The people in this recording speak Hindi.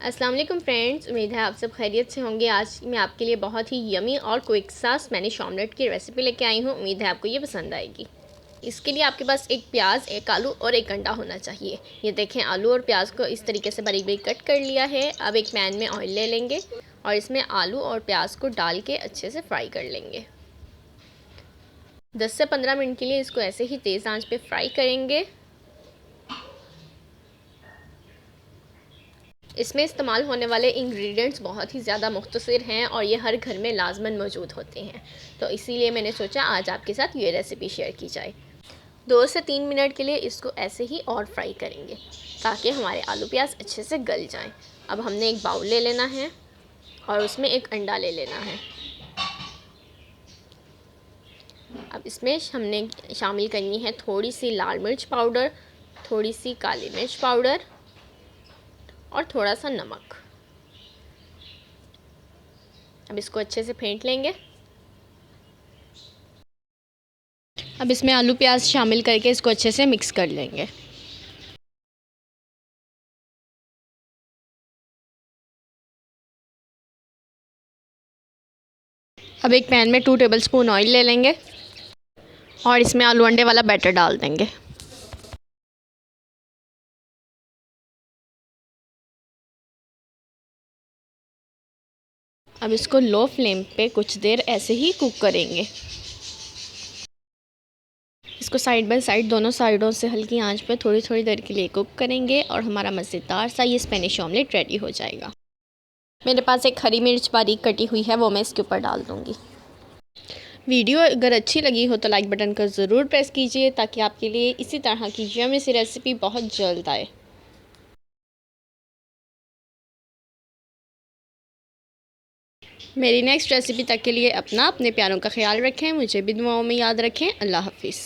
अस्सलाम वालेकुम फ्रेंड्स, उम्मीद है आप सब खैरियत से होंगे। आज मैं आपके लिए बहुत ही यमी और क्विक सा स्पेनिश ऑमलेट की रेसिपी लेके आई हूँ। उम्मीद है आपको ये पसंद आएगी। इसके लिए आपके पास एक प्याज, एक आलू और एक अंडा होना चाहिए। ये देखें, आलू और प्याज को इस तरीके से बारीक बारीक कट कर लिया है। अब एक पैन में ऑयल ले लेंगे और इसमें आलू और प्याज को डाल के अच्छे से फ्राई कर लेंगे। 10 से 15 मिनट के लिए इसको ऐसे ही तेज़ आंच पे फ्राई करेंगे। इसमें इस्तेमाल होने वाले इंग्रेडिएंट्स बहुत ही ज़्यादा मुख्तसर हैं और ये हर घर में लाजमन मौजूद होते हैं, तो इसीलिए मैंने सोचा आज आपके साथ ये रेसिपी शेयर की जाए। 2 से 3 मिनट के लिए इसको ऐसे ही और फ्राई करेंगे ताकि हमारे आलू प्याज अच्छे से गल जाएं। अब हमने एक बाउल ले लेना है और उसमें एक अंडा ले लेना है। अब इसमें हमने शामिल करनी है थोड़ी सी लाल मिर्च पाउडर, थोड़ी सी काली मिर्च पाउडर और थोड़ा सा नमक। अब इसको अच्छे से फेंट लेंगे। अब इसमें आलू प्याज शामिल करके इसको अच्छे से मिक्स कर लेंगे। अब एक पैन में 2 टेबलस्पून ऑयल ले लेंगे और इसमें आलू अंडे वाला बैटर डाल देंगे। अब इसको लो फ्लेम पे कुछ देर ऐसे ही कुक करेंगे। इसको साइड बाय साइड दोनों साइडों से हल्की आंच पे थोड़ी थोड़ी देर के लिए कुक करेंगे और हमारा मज़ेदार सा ये स्पेनिश ऑमलेट रेडी हो जाएगा। मेरे पास एक हरी मिर्च बारीक कटी हुई है, वो मैं इसके ऊपर डाल दूँगी। वीडियो अगर अच्छी लगी हो तो लाइक बटन का ज़रूर प्रेस कीजिए ताकि आपके लिए इसी तरह की यम्मी सी रेसिपी बहुत जल्द आए। मेरी नेक्स्ट रेसिपी तक के लिए अपने प्यारों का ख्याल रखें। मुझे भी दुआओं में याद रखें। अल्लाह हाफिज़।